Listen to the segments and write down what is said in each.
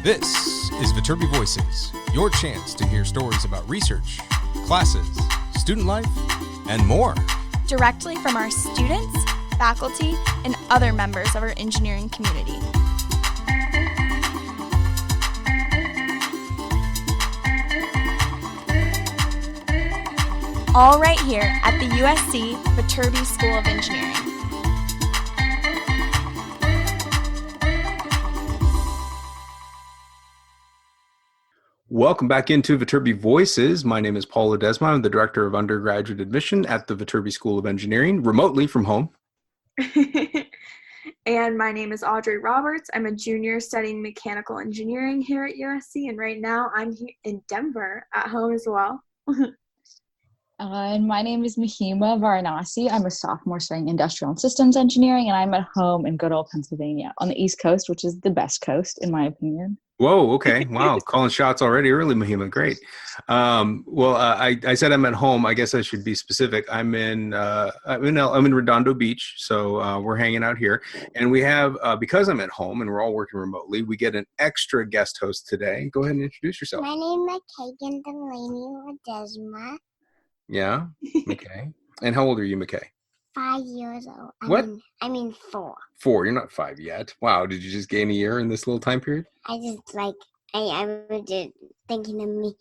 This is Viterbi Voices, your chance to hear stories about research, classes, student life, and more. Directly from our students, faculty, and other members of our engineering community. All right here at the USC Viterbi School of Engineering. Welcome back into Viterbi Voices. My name is Paul Ledesma. I'm the Director of Undergraduate Admission at the Viterbi School of Engineering, remotely from home. And my name is Audrey Roberts. I'm a junior studying mechanical engineering here at USC, and right now I'm here in Denver at home as well. And my name is Mahima Varanasi. I'm a sophomore studying industrial and systems engineering, and I'm at home in good old Pennsylvania on the East Coast, which is the best coast, in my opinion. Whoa, okay. Wow. Calling shots already early, Mahima. Great. I said I'm at home. I guess I should be specific. I'm in Redondo Beach, so we're hanging out here. And we have, because I'm at home and we're all working remotely, we get an extra guest host today. Go ahead and introduce yourself. My name is Kagan Delaney Ledesma. Yeah? Okay. And how old are you, McKay? 5 years old. What? I mean 4. 4. You're not 5 yet. Wow. Did you just gain a year in this little time period? I was just thinking of me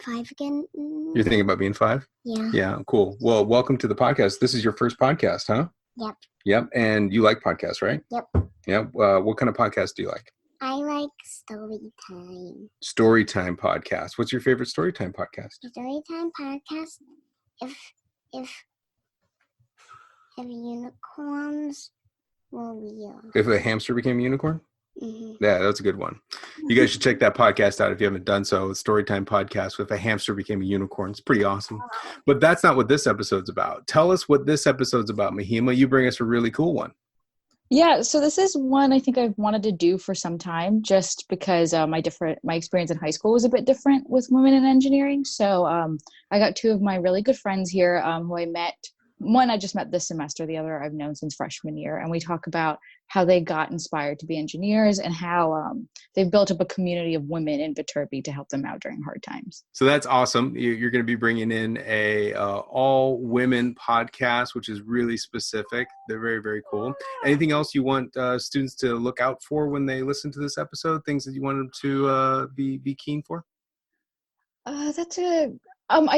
5 again. You're thinking about being 5? Yeah. Yeah. Cool. Well, welcome to the podcast. This is your first podcast, huh? Yep. Yep. And you like podcasts, right? Yep. Yep. What kind of podcast do you like? I like story time. Storytime podcast. What's your favorite storytime podcast? Story time podcast. If unicorns were real. If a hamster became a unicorn? Mm-hmm. Yeah, that's a good one. You guys should check that podcast out if you haven't done so. Storytime podcast with a hamster became a unicorn. It's pretty awesome. But that's not what this episode's about. Tell us what this episode's about, Mahima. You bring us a really cool one. Yeah, so this is one I think I've wanted to do for some time, just because my experience in high school was a bit different with women in engineering. So I got 2 of my really good friends here who I met. One I just met this semester, the other I've known since freshman year. And we talk about how they got inspired to be engineers and how they've built up a community of women in Viterbi to help them out during hard times. So that's awesome. You're going to be bringing in a all women podcast, which is really specific. They're very, very cool. Anything else you want students to look out for when they listen to this episode? Things that you want them to be keen for? I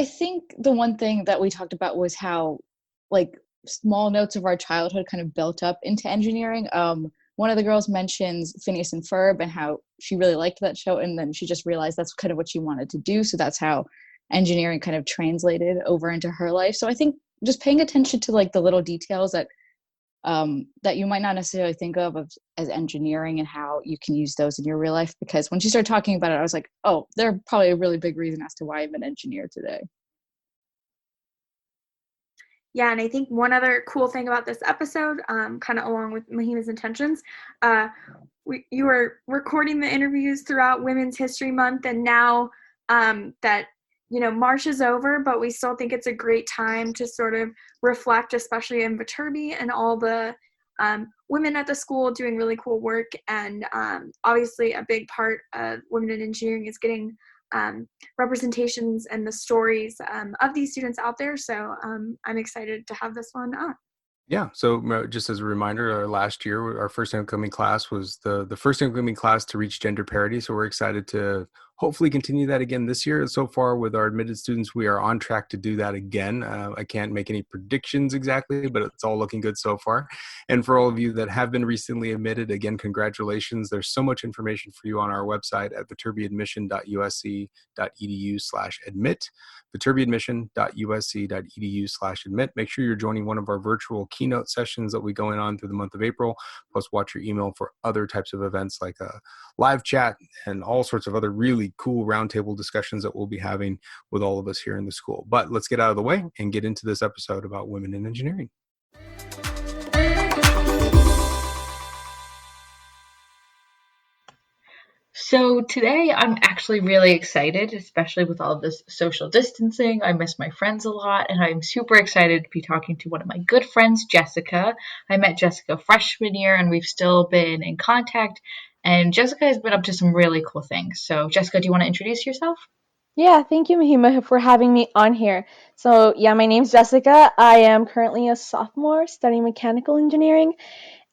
think the one thing that we talked about was how small notes of our childhood kind of built up into engineering. One of the girls mentions Phineas and Ferb and how she really liked that show, and then she just realized that's kind of what she wanted to do. So that's how engineering kind of translated over into her life. So I think just paying attention to the little details that you might not necessarily think of as engineering and how you can use those in your real life. Because when she started talking about it, I was like, oh, they're probably a really big reason as to why I'm an engineer today. Yeah, and I think one other cool thing about this episode, kind of along with Mahima's intentions, you were recording the interviews throughout Women's History Month, and now that March is over, but we still think it's a great time to sort of reflect, especially in Viterbi and all the women at the school doing really cool work. And obviously a big part of Women in Engineering is getting representations and the stories of these students out there. So I'm excited to have this one on. Yeah. So just as a reminder, last year, our first incoming class was the first incoming class to reach gender parity. So we're excited to hopefully continue that again this year. So far with our admitted students, we are on track to do that again. I can't make any predictions exactly, but it's all looking good so far. And for all of you that have been recently admitted, again, congratulations. There's so much information for you on our website at viterbiadmission.usc.edu/admit. viterbiadmission.usc.edu/admit. Make sure you're joining one of our virtual keynote sessions that will be going on through the month of April. Plus, watch your email for other types of events like a live chat and all sorts of other really cool roundtable discussions that we'll be having with all of us here in the school. But let's get out of the way and get into this episode about women in engineering. So today I'm actually really excited, especially with all of this social distancing. I miss my friends a lot, and I'm super excited to be talking to one of my good friends, Jessica. I met Jessica freshman year, and we've still been in contact. And Jessica has been up to some really cool things. So, Jessica, do you want to introduce yourself? Yeah, thank you, Mahima, for having me on here. So, yeah, my name's Jessica. I am currently a sophomore studying mechanical engineering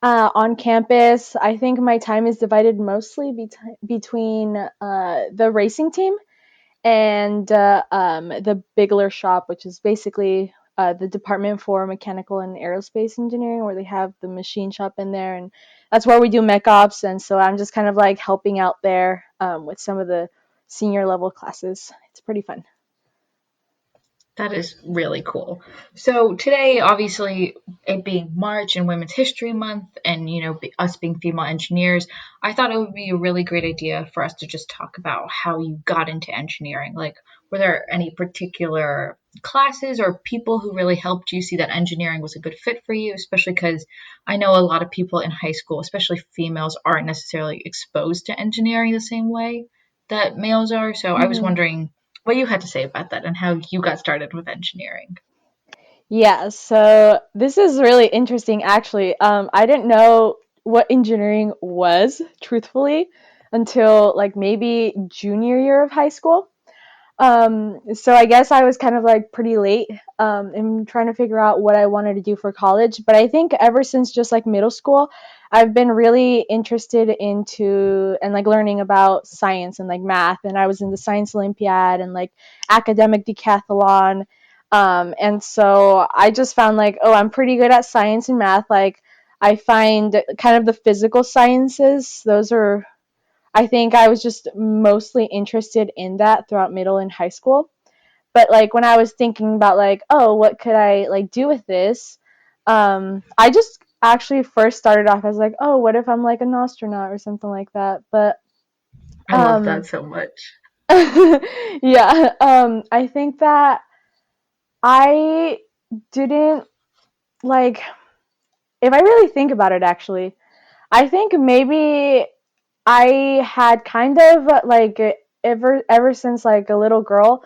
on campus. I think my time is divided mostly between the racing team and the Bigler shop, which is basically the department for mechanical and aerospace engineering, where they have the machine shop in there, and that's where we do mech ops. And so I'm just kind of like helping out there with some of the senior level classes. It's pretty fun. That is really cool. So today, obviously, it being March and Women's History Month, and us being female engineers, I thought it would be a really great idea for us to just talk about how you got into engineering. Like, were there any particular classes or people who really helped you see that engineering was a good fit for you? Especially because I know a lot of people in high school, especially females, aren't necessarily exposed to engineering the same way that males are. So I was Mhm. wondering what you had to say about that and how you got started with engineering. Yeah, so this is really interesting actually. I didn't know what engineering was, truthfully, until like maybe junior year of high school. So I guess I was kind of like pretty late in trying to figure out what I wanted to do for college. But I think ever since just like middle school, I've been really interested into and like learning about science and like math. And I was in the science Olympiad and like academic decathlon. And so I just found like, oh, I'm pretty good at science and math. Like I find kind of the physical sciences, those are I think I was just mostly interested in that throughout middle and high school. But like when I was thinking about like, oh, what could I like do with this? I just actually first started off as like, oh, what if I'm like an astronaut or something like that? But I love that um so much. yeah, I think that I didn't like if I really think about it actually, I think maybe I had kind of like ever since like a little girl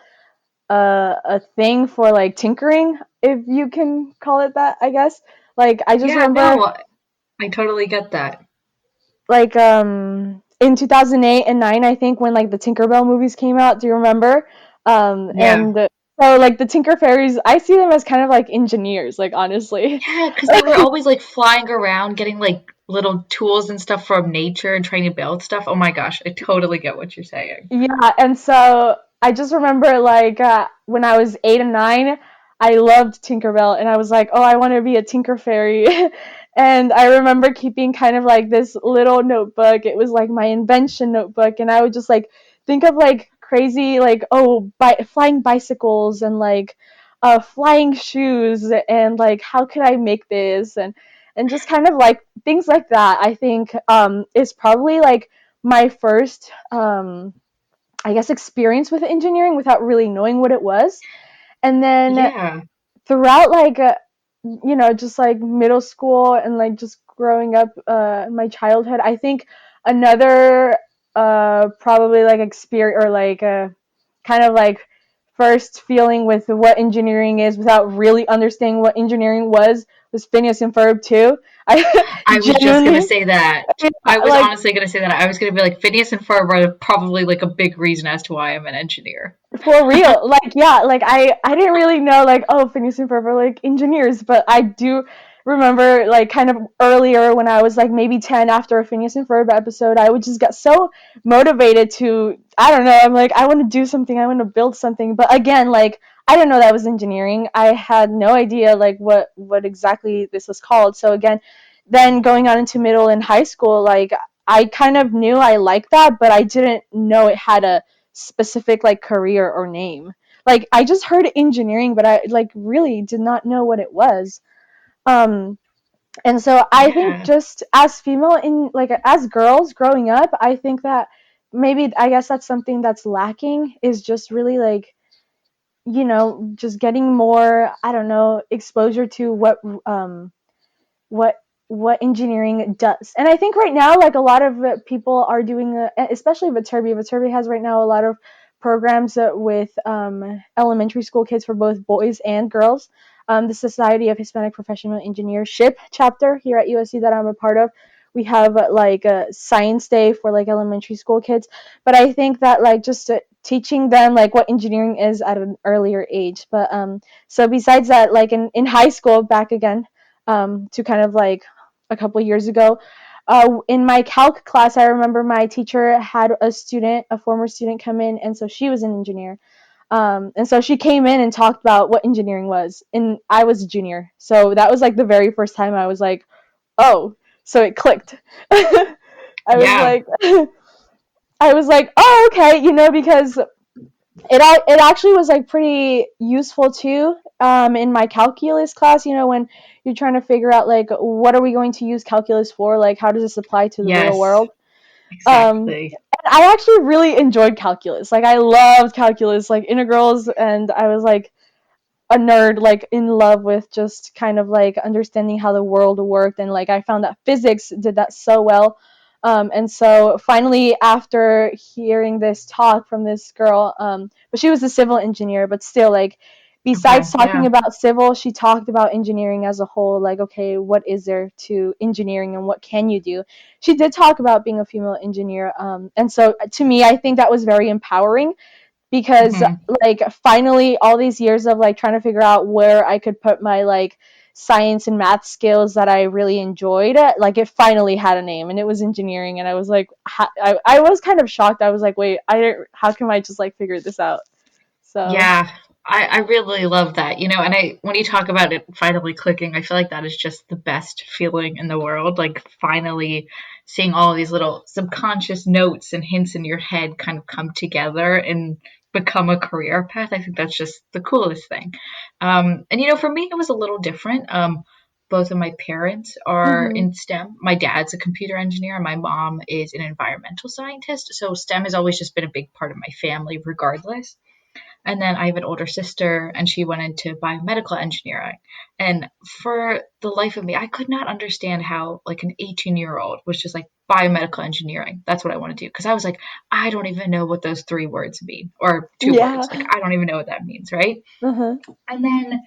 a thing for like tinkering, if you can call it that, I guess. Like I just Yeah, remember no, I totally get that. like in 2008 and 9 I think when like the Tinkerbell movies came out, do you remember? Yeah. And so like the Tinker Fairies, I see them as kind of like engineers, like honestly. Yeah, because they were always like flying around getting like little tools and stuff from nature and trying to build stuff. Oh my gosh, I totally get what you're saying. Yeah, and so I just remember like when I was 8 and 9, I loved Tinkerbell, and I was like, oh, I want to be a Tinker Fairy. And I remember keeping kind of like this little notebook. It was like my invention notebook, and I would just like think of like crazy like oh flying bicycles and like flying shoes and like how could I make this and just kind of like things like that. I think is probably like my first I guess experience with engineering without really knowing what it was. And then Yeah. throughout like just like middle school and like just growing up my childhood, I think another probably like experience or like kind of like first feeling with what engineering is without really understanding what engineering was Phineas and Ferb too. I I was just gonna genuinely say that. I was like honestly gonna say that. I was gonna be like Phineas and Ferb are probably like a big reason as to why I'm an engineer. for real, like yeah, like I didn't really know like oh Phineas and Ferb are like engineers, but I do remember like kind of earlier when I was like maybe 10 after a Phineas and Ferb episode, I would just get so motivated to I don't know, I'm like I want to do something, I want to build something, but again like I didn't know that was engineering. I had no idea like what exactly this was called. So again, then going on into middle and high school, like I kind of knew I liked that, but I didn't know it had a specific like career or name. Like I just heard engineering, but I like really did not know what it was. Um and so I think Yeah. just as female in like as girls growing up, I think that maybe I guess that's something that's lacking is just really like just getting more I don't know exposure to what what engineering does. And I think right now, like a lot of people are doing, especially Viterbi. Viterbi has right now a lot of programs with elementary school kids for both boys and girls. The Society of Hispanic Professional Engineership chapter here at USC that I'm a part of, we have like a science day for like elementary school kids. But I think that like just teaching them like what engineering is at an earlier age. But so besides that, like in high school, back again to kind of like a couple years ago, in my calc class, I remember my teacher had a former student come in, and so she was an engineer. And so she came in and talked about what engineering was, and I was a junior, so that was like the very first time I was like, oh, so it clicked. I was Yeah. like, I was like, oh, okay, because it actually was like pretty useful too in my calculus class, when you're trying to figure out like what are we going to use calculus for, like how does this apply to the real Yes, world. exactly. And I actually really enjoyed calculus, like I loved calculus, like integrals, and I was like a nerd, like in love with just kind of like understanding how the world worked, and like I found that physics did that so well. And so finally, after hearing this talk from this girl, but she was a civil engineer, but still, like, Okay, besides talking yeah. about civil, she talked about engineering as a whole, like, okay, what is there to engineering and what can you do. She did talk about being a female engineer, and so to me, I think that was very empowering, because Hmm. like finally all these years of like trying to figure out where I could put my like science and math skills that I really enjoyed, like it finally had a name, and it was engineering. And I was like, I was kind of shocked. I was like, wait, I didn't, how can I just like figure this out? So Yeah, I really love that, and when you talk about it finally clicking, I feel like that is just the best feeling in the world, like finally seeing all these little subconscious notes and hints in your head kind of come together and become a career path. I think that's just the coolest thing. And for me, it was a little different. Both of my parents are mhm. in STEM. My dad's a computer engineer, and my mom is an environmental scientist. So STEM has always just been a big part of my family, regardless. And then I have an older sister, and she went into biomedical engineering. And for the life of me, I could not understand how, like, an 18-year-old was just like, biomedical engineering. That's what I want to do. Because I was like, I don't even know what those 3 words mean, or 2 words. Like, Yeah. I don't even know what that means, right? Uh-huh. And then,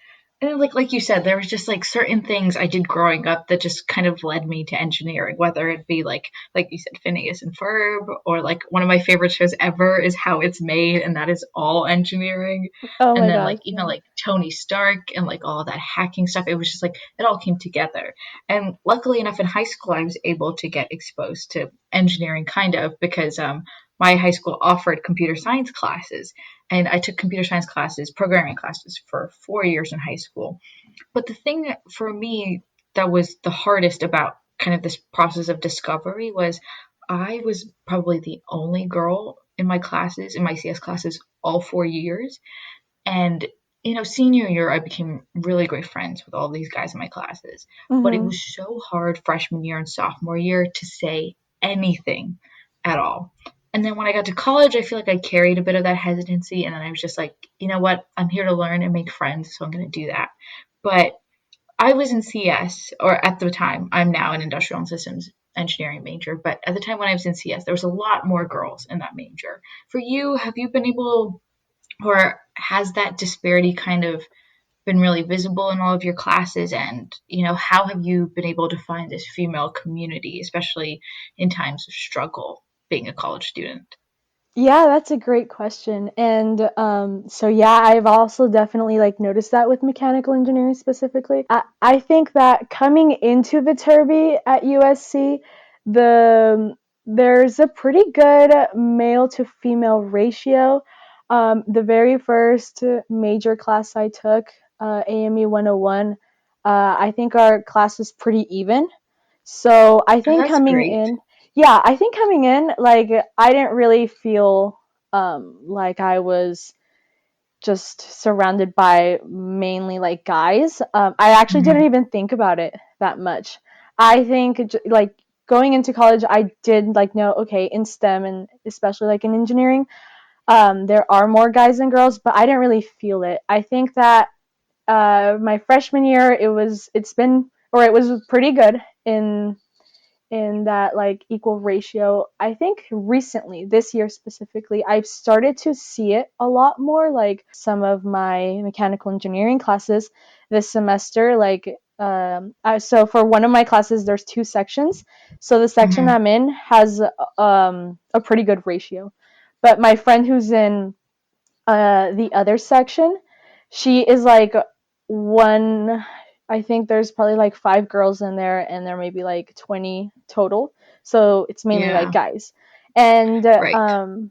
like you said, there was just like certain things I did growing up that just kind of led me to engineering, whether it be like you said, Phineas and Ferb, or like one of my favorite shows ever is How It's Made, and that is all engineering. Oh And my then gosh, like even yeah. like Tony Stark and like all that hacking stuff, it was just like it all came together. And luckily enough, in high school, I was able to get exposed to engineering kind of because my high school offered computer science classes, and I took computer science classes, programming classes for 4 years in high school. But the thing for me that was the hardest about kind of this process of discovery was I was probably the only girl in my classes, in my CS classes, all 4 years. And, senior year, I became really great friends with all these guys in my classes. But it Mhm. was so hard freshman year and sophomore year to say anything at all. And then when I got to college, I feel like I carried a bit of that hesitancy. And then I was just like, you know what? I'm here to learn and make friends. So I'm going to do that. But I was in CS, or at the time, I'm now an industrial and systems engineering major. But at the time when I was in CS, there was a lot more girls in that major. For you, have you been able, or has that disparity kind of been really visible in all of your classes? And, how have you been able to find this female community, especially in times of struggle being a college student? Yeah, that's a great question. And so yeah, I've also definitely like noticed that with mechanical engineering specifically. I think that coming into Viterbi at USC, there's a pretty good male to female ratio. The very first major class I took, AME 101, I think our class was pretty even. So I Oh, think that's coming great. in, yeah, I think coming in, like I didn't really feel like I was just surrounded by mainly like guys. I actually didn't Hmm. even think about it that much. I think like going into college, I did like know, okay, in STEM and especially like in engineering, there are more guys than girls, but I didn't really feel it. I think that my freshman year, it was pretty good in that like equal ratio. I think recently, this year specifically, I've started to see it a lot more. Like some of my mechanical engineering classes this semester, like So for one of my classes, there's 2 sections. So the section Hmm. I'm in has a pretty good ratio. But my friend who's in the other section, she is like one. I think there's probably like 5 girls in there, and there may be like 20 total. So it's mainly like Yeah. guys, and Right.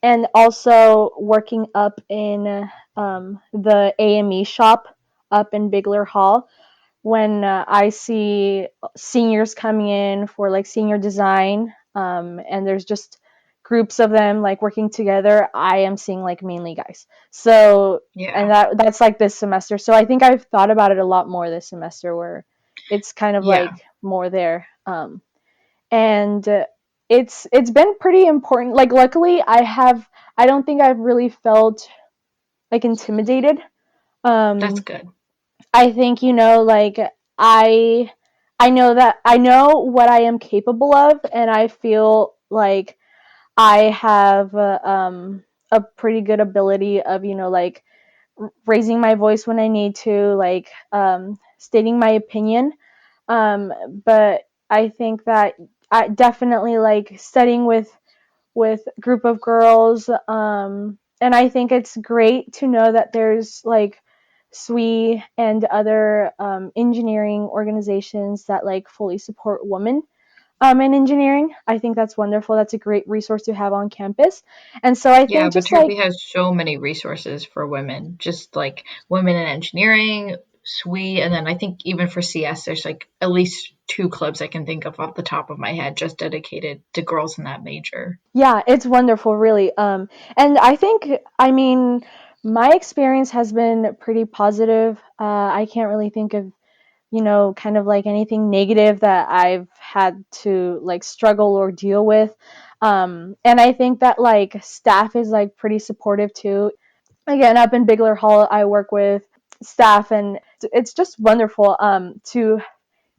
and also working up in the AME shop up in Bigler Hall. When I see seniors coming in for like senior design, and there's just groups of them like working together, I am seeing like mainly guys. So, and Yeah. that's like this semester. So I think I've thought about it a lot more this semester, where it's kind of Yeah. like more there. And it's been pretty important. Like luckily, I don't think I've really felt like intimidated. That's Um, good. I think like I I know what I am capable of, and I feel like I have a pretty good ability of like raising my voice when I need to, like stating my opinion. Um, but I think that I definitely like studying with a group of girls. And I think it's great to know that there's like SWE and other engineering organizations that like fully support women in engineering. I think that's wonderful. That's a great resource to have on campus. And so I Yeah, think just like, Viterbi has so many resources for women, just like women in engineering, SWE, and then I think even for CS, there's like at least 2 clubs I can think of off the top of my head just dedicated to girls in that major. yeah, it's wonderful, really. And I think, I mean, my experience has been pretty positive. I can't really think of kind of like anything negative that I've had to like struggle or deal with. And I think that like staff is like pretty supportive too. Again, up in Bigler Hall, I work with staff, and it's just wonderful to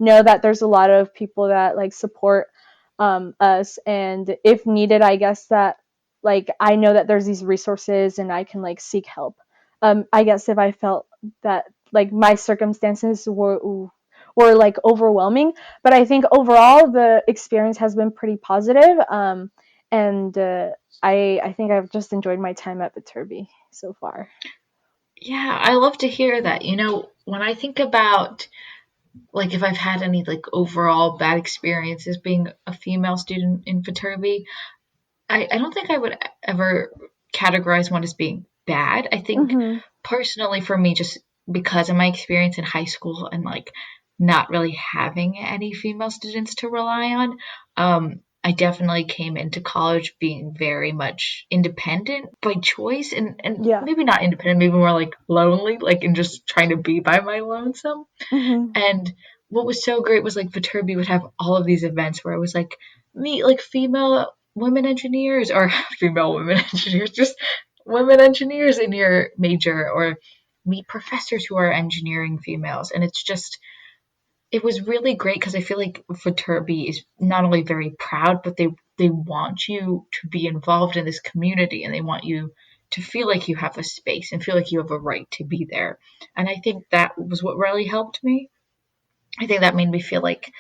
know that there's a lot of people that like support us, and if needed, I guess that like I know that there's these resources and I can like seek help. I guess if I felt that like my circumstances were like overwhelming, but I think overall the experience has been pretty positive. And I think I've just enjoyed my time at Viterbi so far. Yeah, I love to hear that. When I think about like if I've had any like overall bad experiences being a female student in Viterbi, I don't think I would ever categorize one as being bad. I think Hmm. personally for me, just because of my experience in high school and like not really having any female students to rely on, I definitely came into college being very much independent by choice and Yeah. maybe not independent, maybe more like lonely, like and just trying to be by my lonesome. Hmm. And what was so great was like Viterbi would have all of these events where it was like meet like female women engineers or female women engineers, just women engineers in your major or meet professors who are engineering females. And it was really great because I feel like Viterbi is not only very proud, but they want you to be involved in this community and they want you to feel like you have a space and feel like you have a right to be there. And I think that was what really helped me. I think that made me feel like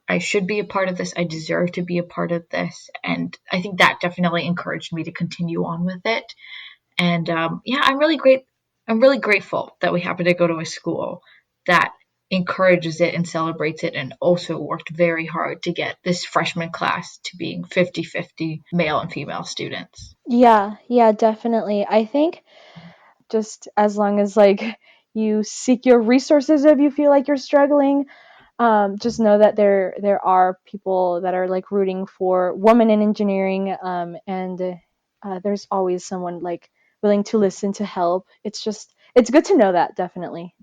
I should be a part of this. I deserve to be a part of this. And I think that definitely encouraged me to continue on with it. And yeah, I'm really great. I'm really grateful that we happen to go to a school that encourages it and celebrates it and also worked very hard to get this freshman class to being 50-50 male and female students. Yeah, definitely. I think just as long as like you seek your resources if you feel like you're struggling, just know that there are people that are like rooting for women in engineering, and there's always someone like willing to listen to help. It's good to know that, definitely.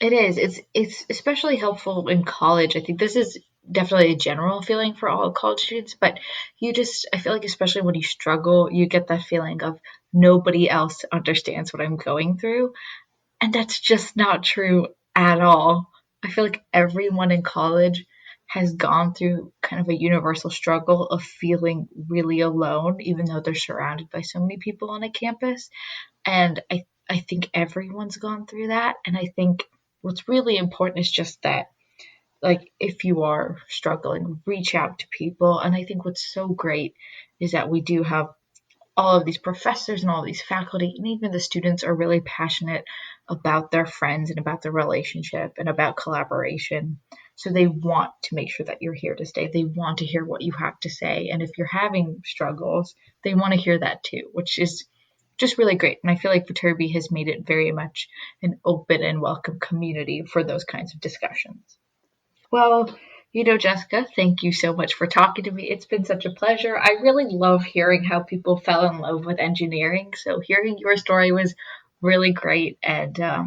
It is. It's especially helpful in college. I think this is definitely a general feeling for all college students, but I feel like especially when you struggle, you get that feeling of nobody else understands what I'm going through, and that's just not true at all. I feel like everyone in college has gone through kind of a universal struggle of feeling really alone, even though they're surrounded by so many people on a campus. And I think everyone's gone through that. And I think what's really important is just that, like, if you are struggling, reach out to people. And I think what's so great is that we do have all of these professors and all these faculty, and even the students are really passionate about their friends and about the relationship and about collaboration. So they want to make sure that you're here to stay. They want to hear what you have to say. And if you're having struggles, they want to hear that too, which is just really great. And I feel like Viterbi has made it very much an open and welcome community for those kinds of discussions. Well, Jessica, thank you so much for talking to me. It's been such a pleasure. I really love hearing how people fell in love with engineering. So hearing your story was really great. And I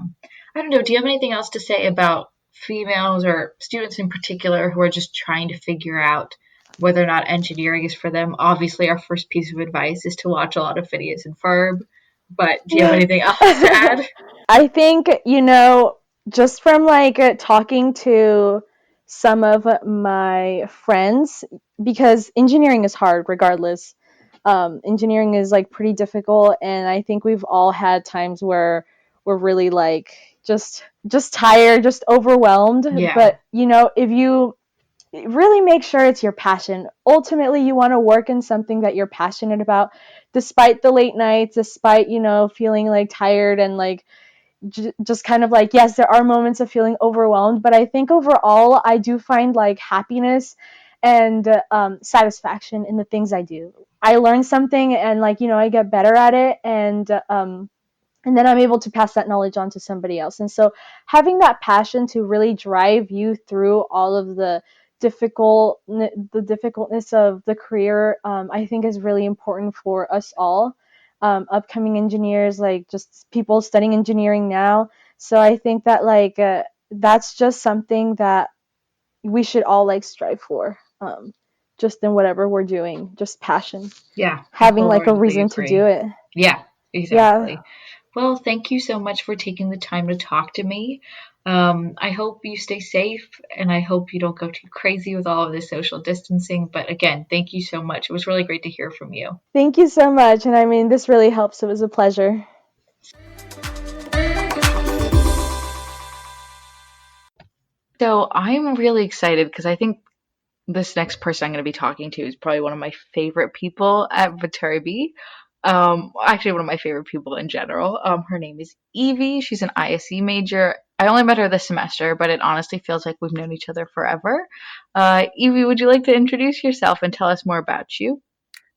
don't know, do you have anything else to say about females or students in particular who are just trying to figure out whether or not engineering is for them? Obviously, our first piece of advice is to watch a lot of Phineas and Ferb. But do you have anything else to add? I think, just from talking to some of my friends, because engineering is hard regardless. Engineering is pretty difficult, and I think we've all had times where we're really just tired, just overwhelmed. Yeah. But if you really make sure it's your passion. Ultimately, you want to work in something that you're passionate about, despite the late nights, despite feeling tired and just kind of yes, there are moments of feeling overwhelmed, but I think overall I do find happiness and satisfaction in the things I do. I learn something and I get better at it, and then I'm able to pass that knowledge on to somebody else. And so having that passion to really drive you through all of the difficultness of the career, I think is really important for us all, upcoming engineers, just people studying engineering now. So I think that that's just something that we should all strive for, just in whatever we're doing, just passion. Yeah. Having a reason to do it. Yeah, exactly. Yeah. Well, thank you so much for taking the time to talk to me. I hope you stay safe, and I hope you don't go too crazy with all of this social distancing. But again, thank you so much. It was really great to hear from you. Thank you so much. And I mean, this really helps. It was a pleasure. So I'm really excited because I think this next person I'm going to be talking to is probably one of my favorite people at Viterbi. Actually, one of my favorite people in general. Her name is Evie. She's an ISE major. I only met her this semester, but it honestly feels like we've known each other forever. Evie, would you like to introduce yourself and tell us more about you?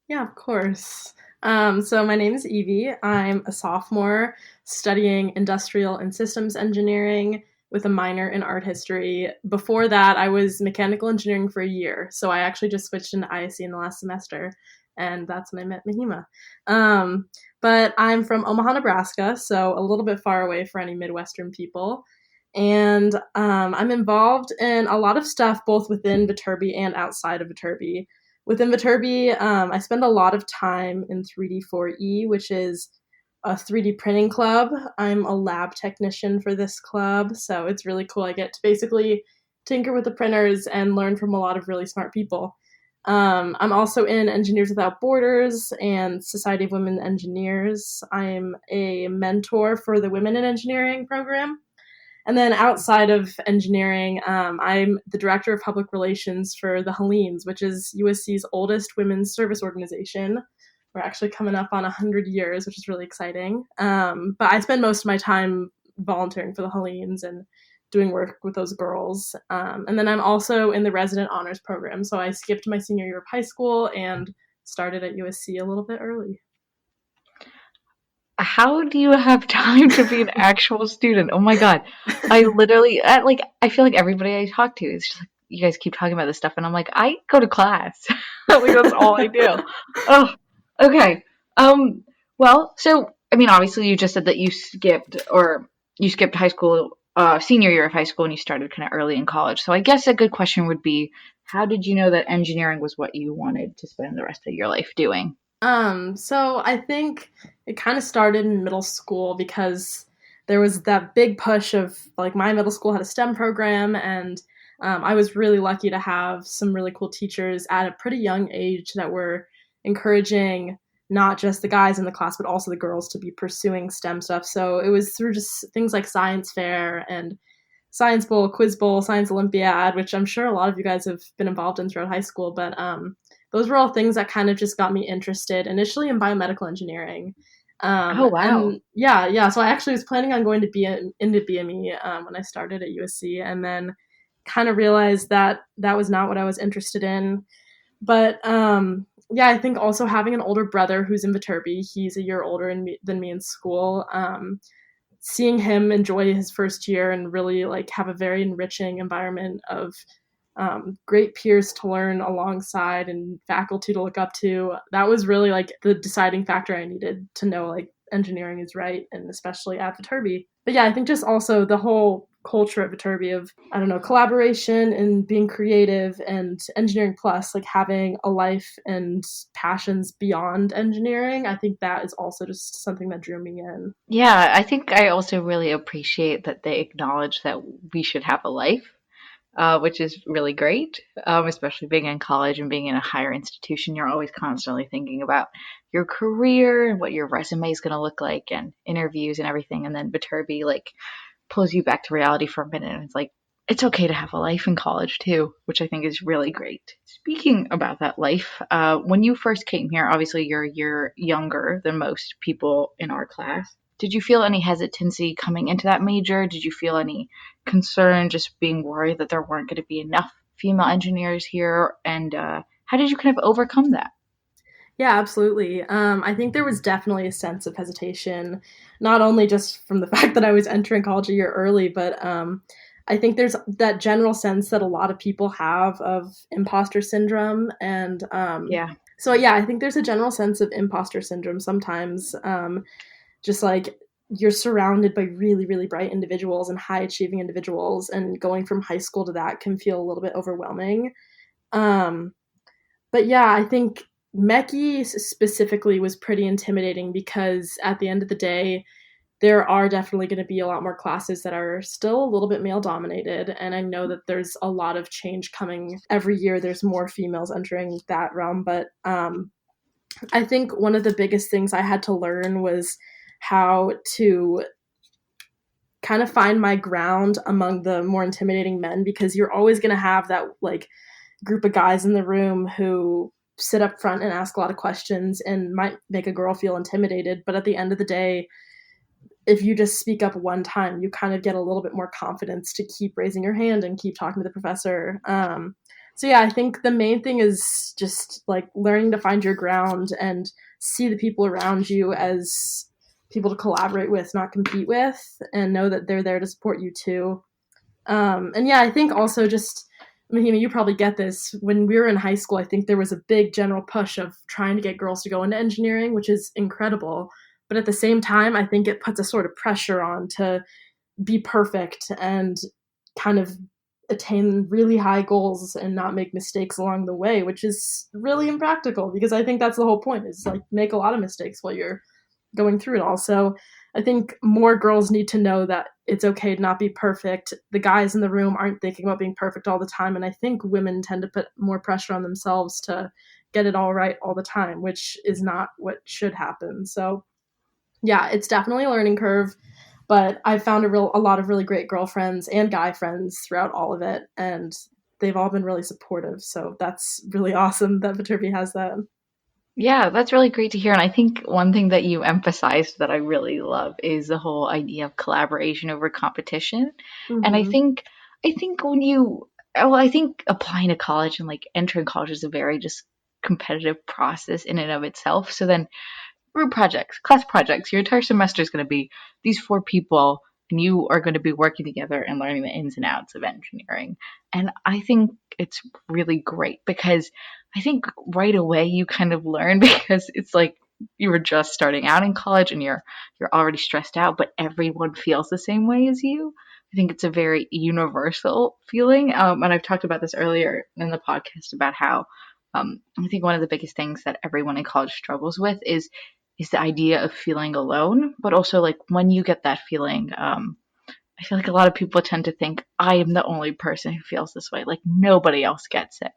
Yeah, of course. So my name is Evie. I'm a sophomore studying industrial and systems engineering with a minor in art history. Before that, I was mechanical engineering for a year. So I actually just switched into ISE in the last semester, and that's when I met Mahima. But I'm from Omaha, Nebraska, so a little bit far away for any Midwestern people. And I'm involved in a lot of stuff both within Viterbi and outside of Viterbi. Within Viterbi, I spend a lot of time in 3D4E, which is a 3D printing club. I'm a lab technician for this club, so it's really cool. I get to basically tinker with the printers and learn from a lot of really smart people. I'm also in Engineers Without Borders and Society of Women Engineers. I'm a mentor for the Women in Engineering program. And then outside of engineering, I'm the director of public relations for the Hellenes, which is USC's oldest women's service organization. We're actually coming up on 100 years, which is really exciting. But I spend most of my time volunteering for the Hellenes and doing work with those girls. And then I'm also in the resident honors program. So I skipped my senior year of high school and started at USC a little bit early. How do you have time to be an actual student? Oh my God. I literally, I feel like everybody I talk to is just like, you guys keep talking about this stuff. And I'm like, I go to class. That's all I do. Oh, okay. Well, so, I mean, obviously you just said that you skipped high school, senior year of high school, and you started kind of early in college. So I guess a good question would be, how did you know that engineering was what you wanted to spend the rest of your life doing? So I think it kind of started in middle school because there was that big push of my middle school had a STEM program, and I was really lucky to have some really cool teachers at a pretty young age that were encouraging not just the guys in the class, but also the girls to be pursuing STEM stuff. So it was through just things like science fair and Science Bowl, Quiz Bowl, Science Olympiad, which I'm sure a lot of you guys have been involved in throughout high school. But those were all things that kind of just got me interested initially in biomedical engineering. Oh, wow. And yeah. So I actually was planning on going to into BME when I started at USC, and then kind of realized that that was not what I was interested in. But yeah, I think also having an older brother who's in Viterbi, he's a year older than me in school. Seeing him enjoy his first year and really like have a very enriching environment of great peers to learn alongside and faculty to look up to, that was really like the deciding factor I needed to know like engineering is right, and especially at Viterbi. But yeah, I think just also the whole culture at Viterbi of, I don't know, collaboration and being creative and engineering plus, like having a life and passions beyond engineering. I think that is also just something that drew me in. Yeah, I think I also really appreciate that they acknowledge that we should have a life, which is really great, especially being in college and being in a higher institution. You're always constantly thinking about your career and what your resume is going to look like and interviews and everything. And then Viterbi like pulls you back to reality for a minute. And it's like, it's okay to have a life in college too, which I think is really great. Speaking about that life, when you first came here, obviously you're a year younger than most people in our class. Did you feel any hesitancy coming into that major? Did you feel any concern, just being worried that there weren't going to be enough female engineers here? And how did you kind of overcome that? Yeah, absolutely. I think there was definitely a sense of hesitation, not only just from the fact that I was entering college a year early, but I think there's that general sense that a lot of people have of imposter syndrome. And Yeah. so, yeah, I think there's a general sense of imposter syndrome sometimes. Just like you're surrounded by really, really bright individuals and high achieving individuals, and going from high school to that can feel a little bit overwhelming. Um, but yeah, I think Mechie specifically was pretty intimidating because at the end of the day, there are definitely going to be a lot more classes that are still a little bit male dominated. And I know that there's a lot of change coming every year. There's more females entering that realm. But I think one of the biggest things I had to learn was how to kind of find my ground among the more intimidating men, because you're always going to have that like group of guys in the room who sit up front and ask a lot of questions and might make a girl feel intimidated. But at the end of the day, if you just speak up one time, you kind of get a little bit more confidence to keep raising your hand and keep talking to the professor. So yeah, I think the main thing is just like learning to find your ground and see the people around you as people to collaborate with, not compete with, and know that they're there to support you too. And yeah, I think also just, Mahima, you probably get this. When we were in high school, I think there was a big general push of trying to get girls to go into engineering, which is incredible. But at the same time, I think it puts a sort of pressure on to be perfect and kind of attain really high goals and not make mistakes along the way, which is really impractical, because I think that's the whole point, is like make a lot of mistakes while you're going through it all. So I think more girls need to know that it's okay to not be perfect. The guys in the room aren't thinking about being perfect all the time. And I think women tend to put more pressure on themselves to get it all right all the time, which is not what should happen. So yeah, it's definitely a learning curve, but I've found a lot of really great girlfriends and guy friends throughout all of it, and they've all been really supportive. So that's really awesome that Viterbi has that. Yeah, that's really great to hear. And I think one thing that you emphasized that I really love is the whole idea of collaboration over competition. And Mm-hmm. I think when you, well, I think applying to college and like entering college is a very just competitive process in and of itself. So then group projects, class projects, your entire semester is going to be these four people, and you are going to be working together and learning the ins and outs of engineering. And I think it's really great because I think right away you kind of learn because it's like you were just starting out in college and you're already stressed out, but everyone feels the same way as you. I think it's a very universal feeling. And I've talked about this earlier in the podcast about how I think one of the biggest things that everyone in college struggles with is the idea of feeling alone, but also like when you get that feeling, I feel like a lot of people tend to think I am the only person who feels this way, like nobody else gets it,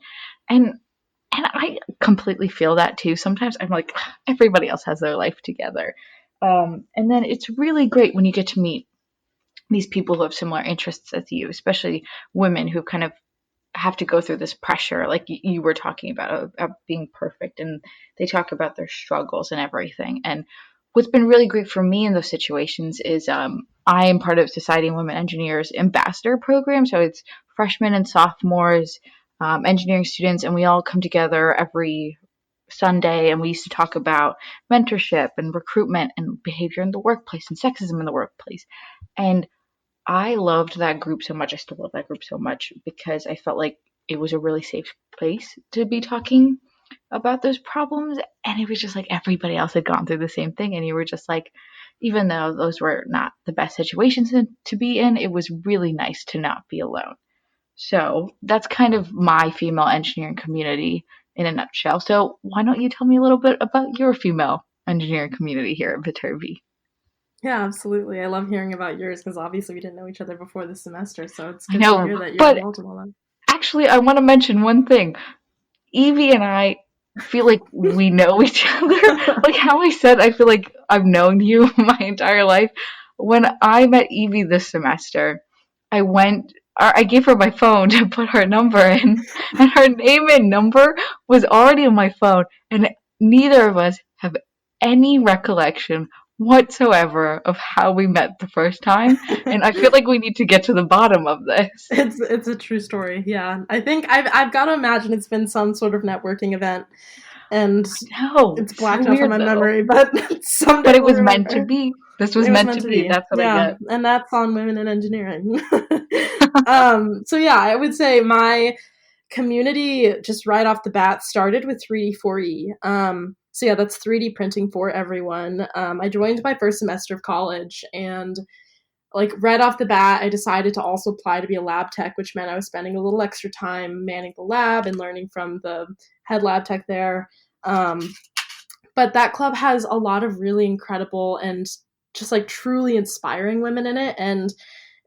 and and I completely feel that too. Sometimes I'm like everybody else has their life together, and then it's really great when you get to meet these people who have similar interests as you, especially women who kind of have to go through this pressure, like you were talking about, of being perfect, and they talk about their struggles and everything. And what's been really great for me in those situations is I am part of Society of Women Engineers ambassador program. So it's freshmen and sophomores, engineering students, and we all come together every Sunday, and we used to talk about mentorship and recruitment and behavior in the workplace and sexism in the workplace. And I loved that group so much. I still love that group so much because I felt like it was a really safe place to be talking about those problems. And it was just like everybody else had gone through the same thing. And you were just like, even though those were not the best situations to be in, it was really nice to not be alone. So that's kind of my female engineering community in a nutshell. So why don't you tell me a little bit about your female engineering community here at Viterbi? Yeah, absolutely. I love hearing about yours because obviously we didn't know each other before this semester, so it's I good to know, hear that you're but involved in all that. actually, I want to mention one thing. Evie and I feel like we know each other. Like how I said, I feel like I've known you my entire life. When I met Evie this semester, I gave her my phone to put her number in, and her name and number was already on my phone, and neither of us have any recollection whatsoever of how we met the first time. And I feel like we need to get to the bottom of this. It's a true story. Yeah, I think I've got to imagine it's been some sort of networking event, and No, it's it's so blacked out from weird my though. memory. But someday But it we'll was meant to remember. be. This was It was meant meant to to be. be. That's what I Yeah, get. and that's on women in engineering. So yeah, I would say my community just right off the bat started with 3D 4E. So yeah, that's 3D printing for everyone. I joined my first semester of college, and like right off the bat, I decided to also apply to be a lab tech, which meant I was spending a little extra time manning the lab and learning from the head lab tech there. But that club has a lot of really incredible and just like truly inspiring women in it, and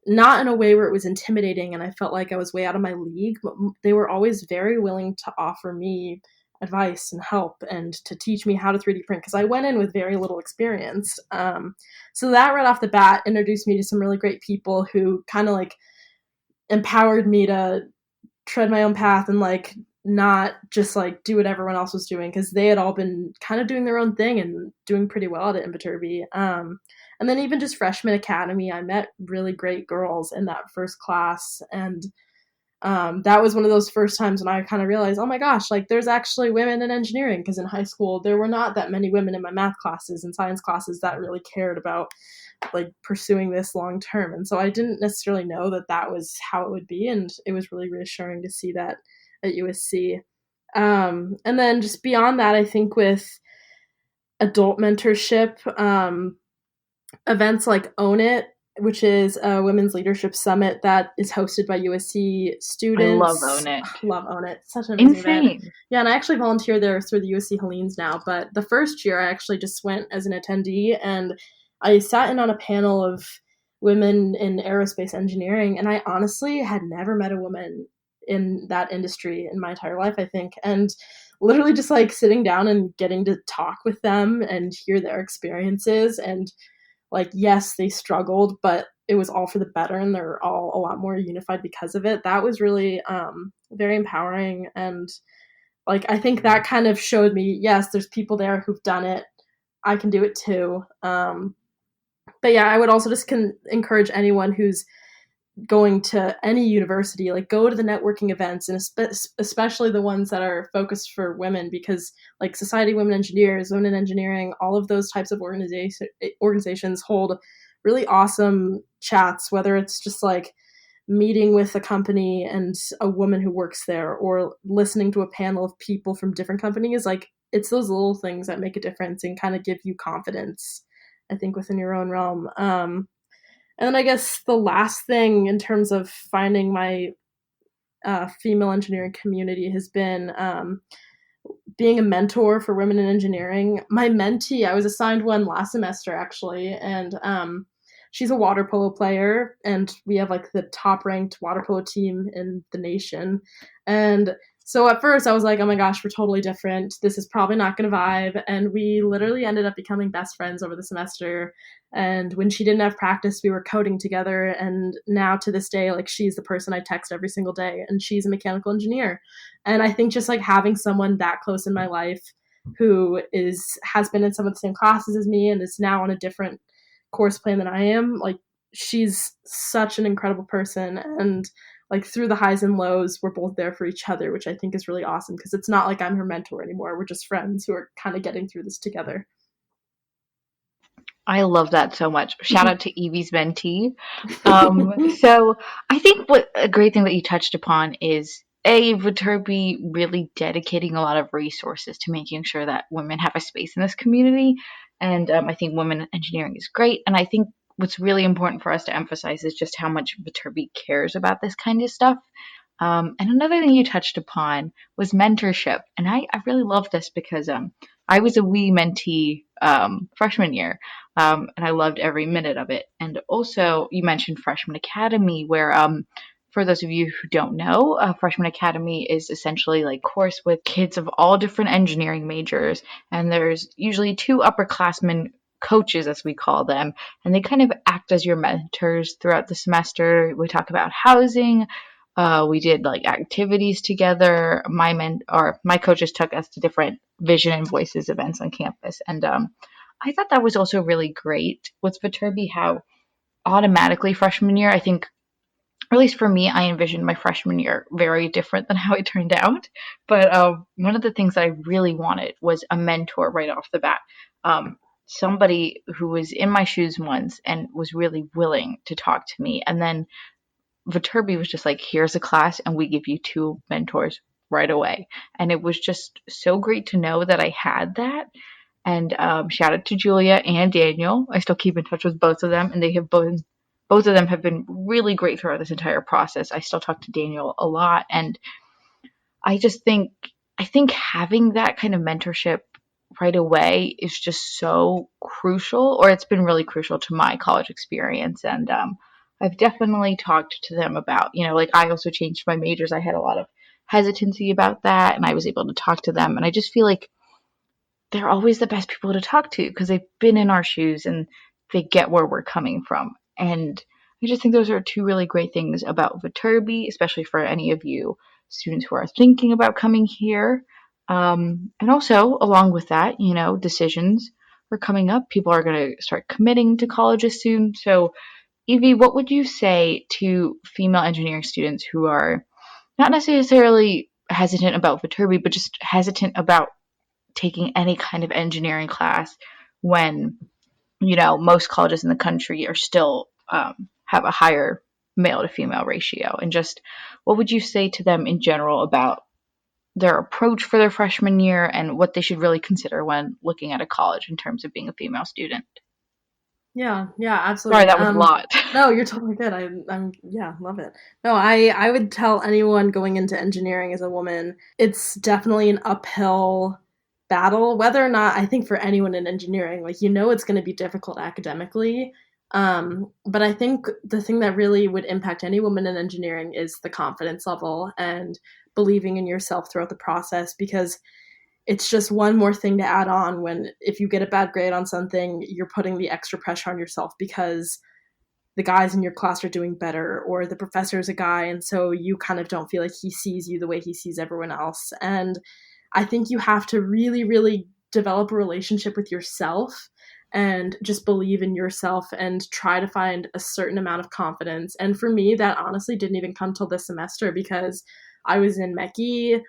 not in a way where it was intimidating and I felt like I was way out of my league, but they were always very willing to offer me advice and help and to teach me how to 3D print because I went in with very little experience. So that right off the bat introduced me to some really great people who kind of like empowered me to tread my own path and like not just like do what everyone else was doing because they had all been kind of doing their own thing and doing pretty well at it in Viterbi. And then even just freshman academy, I met really great girls in that first class, and that was one of those first times when I kind of realized, oh my gosh, like there's actually women in engineering, because in high school there were not that many women in my math classes and science classes that really cared about like pursuing this long term. And so I didn't necessarily know that that was how it would be, and it was really reassuring to see that at USC. And then just beyond that, I think with adult mentorship, events like Own It, which is a women's leadership summit that is hosted by USC students. I love Own It. Love Own It. Such an amazing Insane. event. Yeah, and I actually volunteer there through the USC Hellenes now, but the first year I actually just went as an attendee, and I sat in on a panel of women in aerospace engineering, and I honestly had never met a woman in that industry in my entire life, I think. And literally just like sitting down and getting to talk with them and hear their experiences, and like, yes, they struggled, but it was all for the better, and they're all a lot more unified because of it. That was really very empowering. And like, I think that kind of showed me, yes, there's people there who've done it. I can do it too. But yeah, I would also just encourage anyone who's going to any university, like go to the networking events, and especially the ones that are focused for women, because like Society of Women Engineers, Women in Engineering, all of those types of organizations hold really awesome chats, whether it's just like meeting with a company and a woman who works there, or listening to a panel of people from different companies. Like, it's those little things that make a difference and kind of give you confidence, I think, within your own realm. And then I guess the last thing in terms of finding my female engineering community has been being a mentor for women in engineering. My mentee, I was assigned one last semester actually, and she's a water polo player, and we have like the top ranked water polo team in the nation. And So at first I was like, oh my gosh, we're totally different. This is probably not going to vibe. And we literally ended up becoming best friends over the semester. And when she didn't have practice, we were coding together. And now to this day, like, she's the person I text every single day, and she's a mechanical engineer. And I think just like having someone that close in my life who has been in some of the same classes as me and is now on a different course plan than I am, like, she's such an incredible person. And like, through the highs and lows, we're both there for each other, which I think is really awesome, because it's not like I'm her mentor anymore. We're just friends who are kind of getting through this together. I love that so much. Shout out to Evie's mentee. So I think what a great thing that you touched upon is Viterbi really dedicating a lot of resources to making sure that women have a space in this community. And I think women in engineering is great. And I think what's really important for us to emphasize is just how much Viterbi cares about this kind of stuff. And another thing you touched upon was mentorship. And I really love this because I was a wee mentee freshman year, and I loved every minute of it. And also, you mentioned Freshman Academy, where for those of you who don't know, Freshman Academy is essentially like a course with kids of all different engineering majors. And there's usually two upperclassmen coaches, as we call them, and they kind of act as your mentors throughout the semester. We talk about housing. We did like activities together. My coaches took us to different Vision and Voices events on campus, and I thought that was also really great with Viterbi. How automatically freshman year, I think, or at least for me, I envisioned my freshman year very different than how it turned out. But one of the things that I really wanted was a mentor right off the bat. Somebody who was in my shoes once and was really willing to talk to me, and then Viterbi was just like, here's a class and we give you two mentors right away. And it was just so great to know that I had that. And shout out to Julia and Daniel. I still keep in touch with both of them, and they have both of them have been really great throughout this entire process. I still talk to Daniel a lot, and I think having that kind of mentorship right away is just so crucial, or it's been really crucial to my college experience. And I've definitely talked to them about, like, I also changed my majors. I had a lot of hesitancy about that, and I was able to talk to them. And I just feel like they're always the best people to talk to because they've been in our shoes and they get where we're coming from. And I just think those are two really great things about Viterbi, especially for any of you students who are thinking about coming here. And also, along with that, decisions are coming up. People are going to start committing to colleges soon. So, Evie, what would you say to female engineering students who are not necessarily hesitant about Viterbi, but just hesitant about taking any kind of engineering class when, most colleges in the country are still have a higher male to female ratio? And just what would you say to them in general about their approach for their freshman year and what they should really consider when looking at a college in terms of being a female student? Yeah, absolutely. Sorry, that was a lot. No, you're totally good. I'm love it. No, I would tell anyone going into engineering as a woman, it's definitely an uphill battle, whether or not, I think for anyone in engineering, like, it's going to be difficult academically. But I think the thing that really would impact any woman in engineering is the confidence level and believing in yourself throughout the process, because it's just one more thing to add on when, if you get a bad grade on something, you're putting the extra pressure on yourself because the guys in your class are doing better, or the professor is a guy, and so you kind of don't feel like he sees you the way he sees everyone else. And I think you have to really, really develop a relationship with yourself and just believe in yourself and try to find a certain amount of confidence. And for me, that honestly didn't even come till this semester, because I was in Mechie.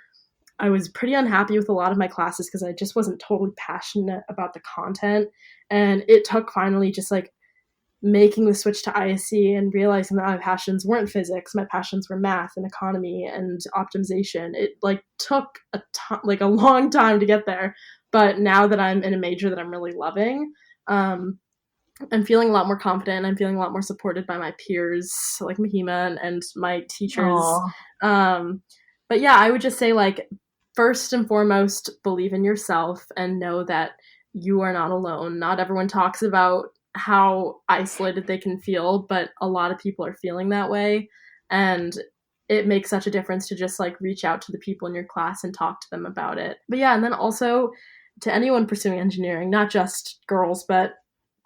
I was pretty unhappy with a lot of my classes because I just wasn't totally passionate about the content. And it took finally just like making the switch to ISC and realizing that my passions weren't physics. My passions were math and economy and optimization. It like took a long time to get there. But now that I'm in a major that I'm really loving, I'm feeling a lot more confident. I'm feeling a lot more supported by my peers like Mahima and my teachers. But yeah, I would just say, like, first and foremost, believe in yourself and know that you are not alone. Not everyone talks about how isolated they can feel, but a lot of people are feeling that way. And it makes such a difference to just like reach out to the people in your class and talk to them about it. But yeah, and then also to anyone pursuing engineering, not just girls, but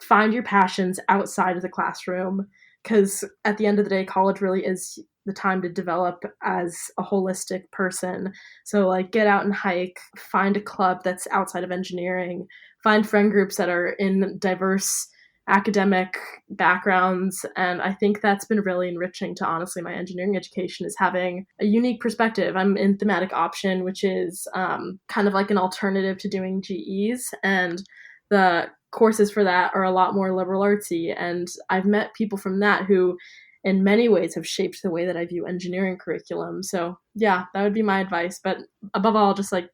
find your passions outside of the classroom, because at the end of the day, college really is the time to develop as a holistic person. So like get out and hike, find a club that's outside of engineering, find friend groups that are in diverse academic backgrounds. And I think that's been really enriching to honestly my engineering education, is having a unique perspective. I'm in thematic option, which is kind of like an alternative to doing GEs, and the courses for that are a lot more liberal artsy. And I've met people from that who in many ways have shaped the way that I view engineering curriculum. So yeah, that would be my advice. But above all, just like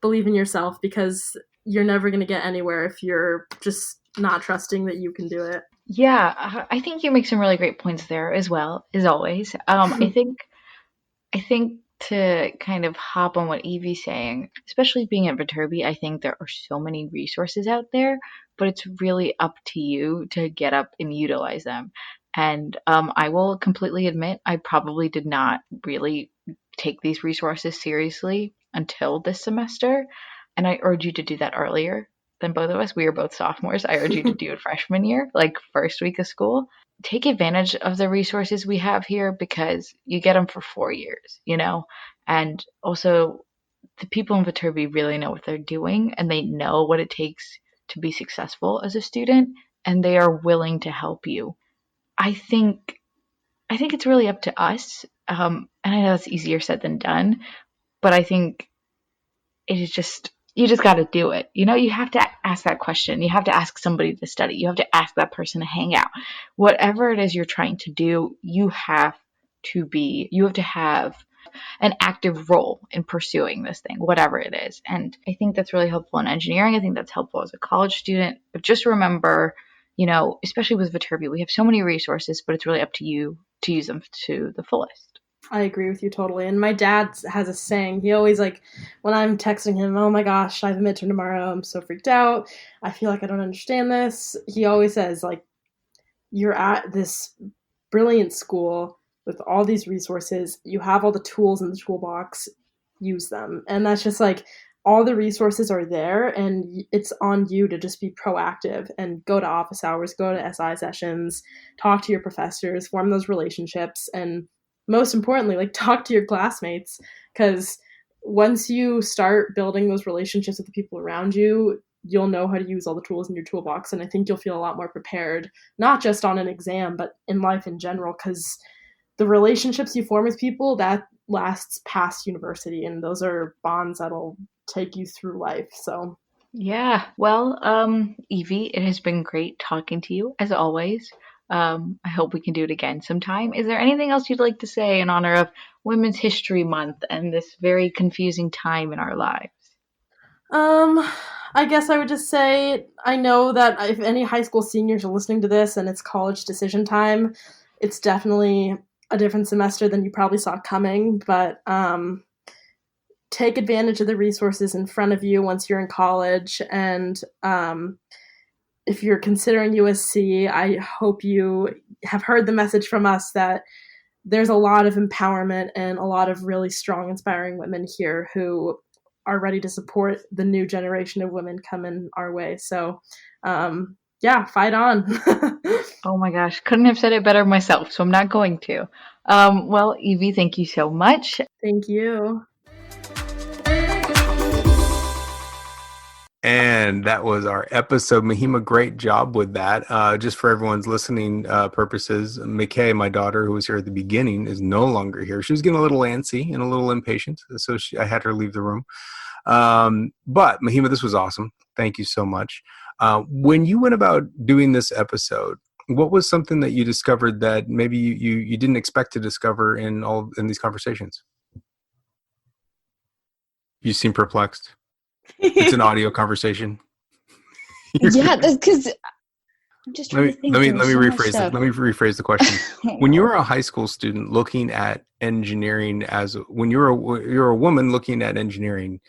believe in yourself, because you're never going to get anywhere if you're just not trusting that you can do it. Yeah, I think you make some really great points there as well, as always. I think to kind of hop on what Evie's saying, especially being at Viterbi, I think there are so many resources out there, but it's really up to you to get up and utilize them. And I will completely admit, I probably did not really take these resources seriously until this semester. And I urge you to do that earlier than both of us. We are both sophomores. I urge you to do it freshman year, like first week of school. Take advantage of the resources we have here, because you get them for 4 years, and also the people in Viterbi really know what they're doing, and they know what it takes to be successful as a student, and they are willing to help you. I think it's really up to us. And I know it's easier said than done, but I think it is just, you just got to do it. You have to ask that question. You have to ask somebody to study. You have to ask that person to hang out. Whatever it is you're trying to do, you have to have an active role in pursuing this thing, whatever it is. And I think that's really helpful in engineering. I think that's helpful as a college student. But just remember, especially with Viterbi, we have so many resources, but it's really up to you to use them to the fullest. I agree with you totally. And my dad has a saying. He always, like, when I'm texting him, oh my gosh, I have a midterm tomorrow, I'm so freaked out, I feel like I don't understand this. He always says, like, you're at this brilliant school with all these resources. You have all the tools in the toolbox. Use them. And that's just like, all the resources are there, and it's on you to just be proactive and go to office hours, go to SI sessions, talk to your professors, form those relationships, and most importantly, like, talk to your classmates, because once you start building those relationships with the people around you, you'll know how to use all the tools in your toolbox. And I think you'll feel a lot more prepared, not just on an exam, but in life in general, because the relationships you form with people, that lasts past university, and those are bonds that'll take you through life. So yeah, well, Evie, it has been great talking to you as always. I hope we can do it again sometime. Is there anything else you'd like to say in honor of Women's History Month and this very confusing time in our lives? I guess I would just say, I know that if any high school seniors are listening to this and it's college decision time, it's definitely a different semester than you probably saw coming, but take advantage of the resources in front of you once you're in college. And if you're considering USC, I hope you have heard the message from us that there's a lot of empowerment and a lot of really strong, inspiring women here who are ready to support the new generation of women coming our way. So, yeah, fight on. Oh my gosh, couldn't have said it better myself, so I'm not going to. Well, Evie, thank you so much. Thank you. And that was our episode. Mahima, great job with that. Just for everyone's listening purposes, McKay, my daughter, who was here at the beginning, is no longer here. She was getting a little antsy and a little impatient, so I had her leave the room. But Mahima, this was awesome. Thank you so much. When you went about doing this episode, what was something that you discovered that maybe you didn't expect to discover in these conversations? You seem perplexed. It's an audio conversation. Yeah, because I'm just trying to think. Let me rephrase it. Let me rephrase the question. When you were a high school student looking at engineering, when you're a woman looking at engineering,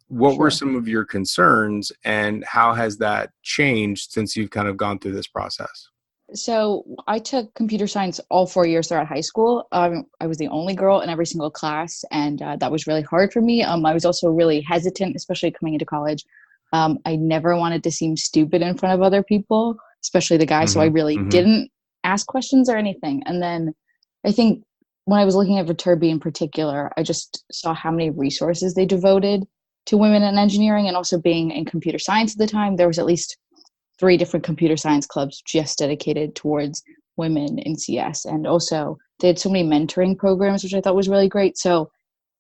what were some of your concerns, and how has that changed since you've kind of gone through this process? So I took computer science all 4 years throughout high school. I was the only girl in every single class, and that was really hard for me. I was also really hesitant, especially coming into college. I never wanted to seem stupid in front of other people, especially the guys. So I Mm-hmm. really Mm-hmm. didn't ask questions or anything. And then I think when I was looking at Viterbi in particular, I just saw how many resources they devoted to women in engineering, and also being in computer science at the time, there was at least 3 different computer science clubs just dedicated towards women in CS. And also they had so many mentoring programs, which I thought was really great. So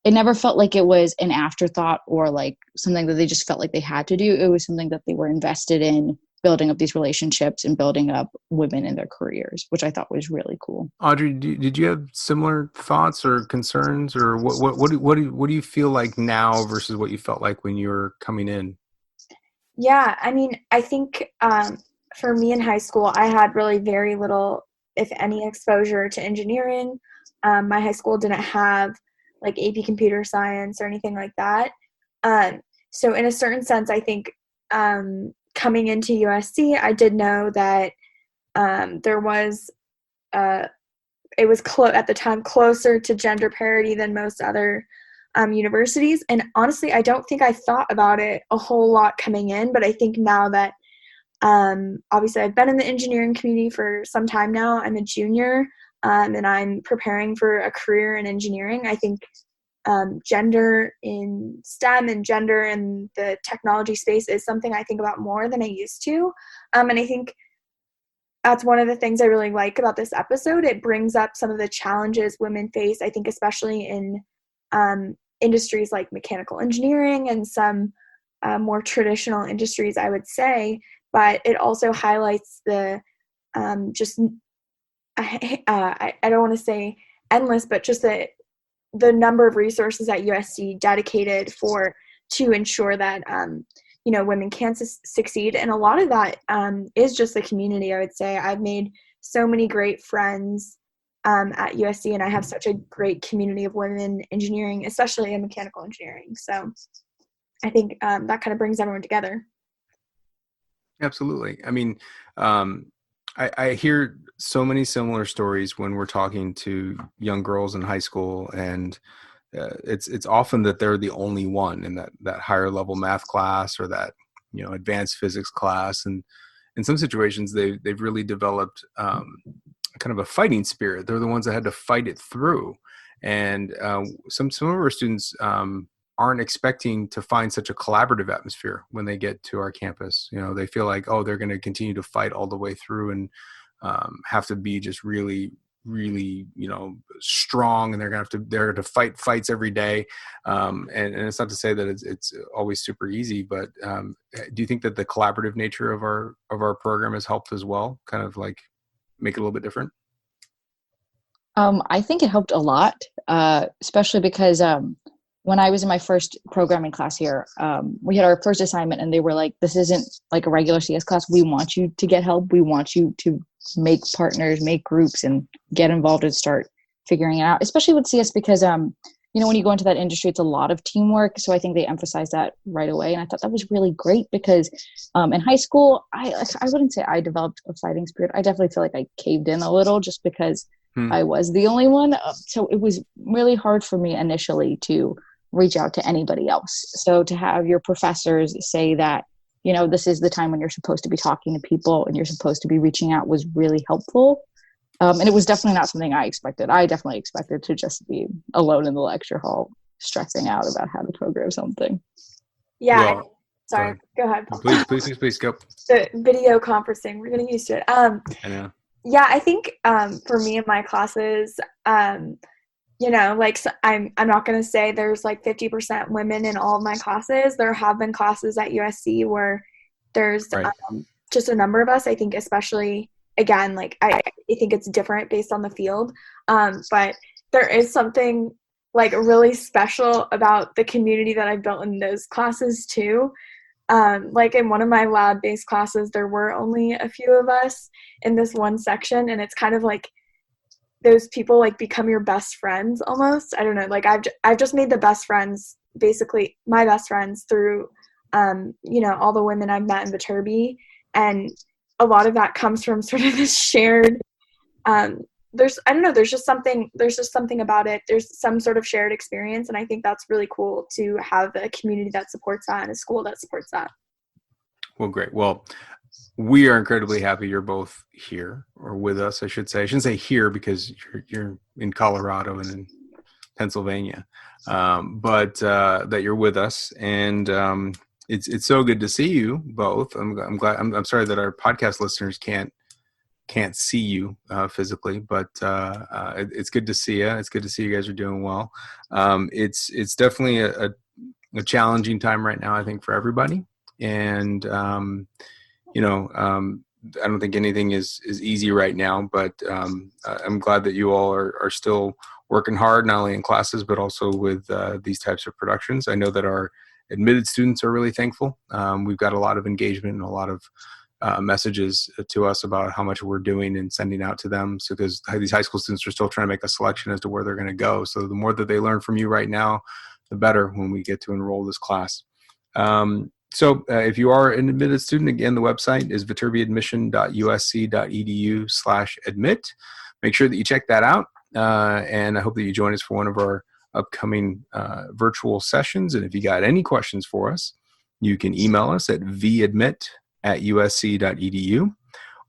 it never felt like it was an afterthought or like something that they just felt like they had to do. It was something that they were invested in, building up these relationships and building up women in their careers, which I thought was really cool. Audrey, did you have similar thoughts or concerns, or what do you feel like now versus what you felt like when you were coming in? Yeah, I mean, I think for me in high school, I had really very little, if any, exposure to engineering. My high school didn't have like AP computer science or anything like that. So in a certain sense, I think coming into USC, I did know that there was, it was at the time closer to gender parity than most other universities. And honestly, I don't think I thought about it a whole lot coming in, but I think now that obviously I've been in the engineering community for some time now, I'm a junior, and I'm preparing for a career in engineering. I think gender in STEM and gender in the technology space is something I think about more than I used to. And I think that's one of the things I really like about this episode. It brings up some of the challenges women face, I think, especially in industries like mechanical engineering and some more traditional industries, I would say. But it also highlights the I don't want to say endless, but just the number of resources at USC dedicated to ensure that women can succeed. And a lot of that is just the community, I would say. I've made so many great friends at USC, and I have such a great community of women engineering, especially in mechanical engineering. So I think that kind of brings everyone together. Absolutely. I mean, I hear so many similar stories when we're talking to young girls in high school, and it's often that they're the only one in that higher level math class or that advanced physics class, and in some situations they've really developed kind of a fighting spirit. They're the ones that had to fight it through, and some of our students aren't expecting to find such a collaborative atmosphere when they get to our campus. They feel like, oh, they're going to continue to fight all the way through and have to be just really, really, strong, and they're going to fight fights every day. And it's not to say that it's always super easy, but do you think that the collaborative nature of our program has helped as well, kind of like make it a little bit different? I think it helped a lot, especially because when I was in my first programming class here, we had our first assignment and they were like, this isn't like a regular CS class. We want you to get help. We want you to make partners, make groups, and get involved and start figuring it out, especially with CS because, when you go into that industry, it's a lot of teamwork. So I think they emphasize that right away. And I thought that was really great because in high school, I wouldn't say I developed a fighting spirit. I definitely feel like I caved in a little just because I was the only one. So it was really hard for me initially to reach out to anybody else. So to have your professors say that, this is the time when you're supposed to be talking to people and you're supposed to be reaching out was really helpful. And it was definitely not something I expected. I definitely expected to just be alone in the lecture hall, stressing out about how to program something. Yeah. Well, sorry. Go ahead. Please go. The video conferencing, we're getting used to it. I know. Yeah, I think for me in my classes, I'm not going to say there's like 50% women in all of my classes. There have been classes at USC where there's just a number of us. I think especially, again, like I think it's different based on the field. But there is something like really special about the community that I've built in those classes too. Like in one of my lab-based classes, there were only a few of us in this one section, and it's kind of like those people like become your best friends almost. I don't know, like I've just made the best friends, basically my best friends through all the women I've met in Viterbi, and a lot of that comes from sort of this shared, there's just something about it. There's some sort of shared experience, and I think that's really cool to have a community that supports that and a school that supports that. Well, great. Well, we are incredibly happy you're both here, or with us, I should say. I shouldn't say here because you're in Colorado and in Pennsylvania, but that you're with us, and it's so good to see you both. I'm glad. I'm sorry that our podcast listeners can't see you physically, but it's good to see you. It's good to see you guys are doing well. It's definitely a challenging time right now, I think, for everybody. And, I don't think anything is easy right now, but I'm glad that you all are still working hard, not only in classes, but also with these types of productions. I know that our admitted students are really thankful. We've got a lot of engagement and a lot of messages to us about how much we're doing and sending out to them. So because these high school students are still trying to make a selection as to where they're going to go. So the more that they learn from you right now, the better when we get to enroll this class. So if you are an admitted student, again, the website is viterbiadmission.usc.edu/admit. Make sure that you check that out. And I hope that you join us for one of our upcoming virtual sessions. And if you got any questions for us, you can email us at vadmit@usc.edu,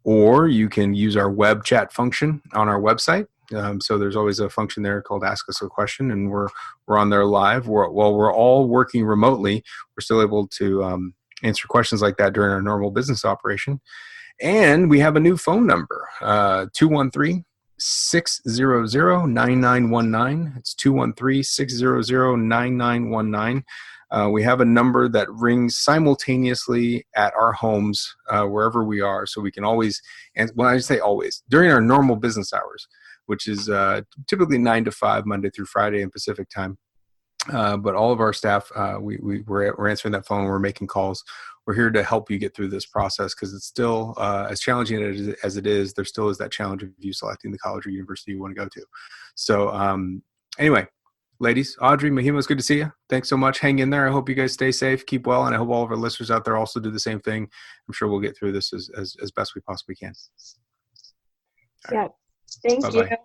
or you can use our web chat function on our website. So there's always a function there called Ask Us a Question, and we're on there live. While we're all working remotely, we're still able to answer questions like that during our normal business operation. And we have a new phone number, 213-600-9919. It's 213-600-9919. We have a number that rings simultaneously at our homes, wherever we are, so we can always, and when I say always, during our normal business hours, which is typically 9 to 5, Monday through Friday in Pacific time. But all of our staff, we're answering that phone, we're making calls. We're here to help you get through this process, because it's still, as challenging as it is, there still is that challenge of you selecting the college or university you want to go to. So anyway, ladies, Audrey, Mahima, it's good to see you. Thanks so much. Hang in there. I hope you guys stay safe, keep well, and I hope all of our listeners out there also do the same thing. I'm sure we'll get through this as best we possibly can. Yeah. Thank Bye-bye. you.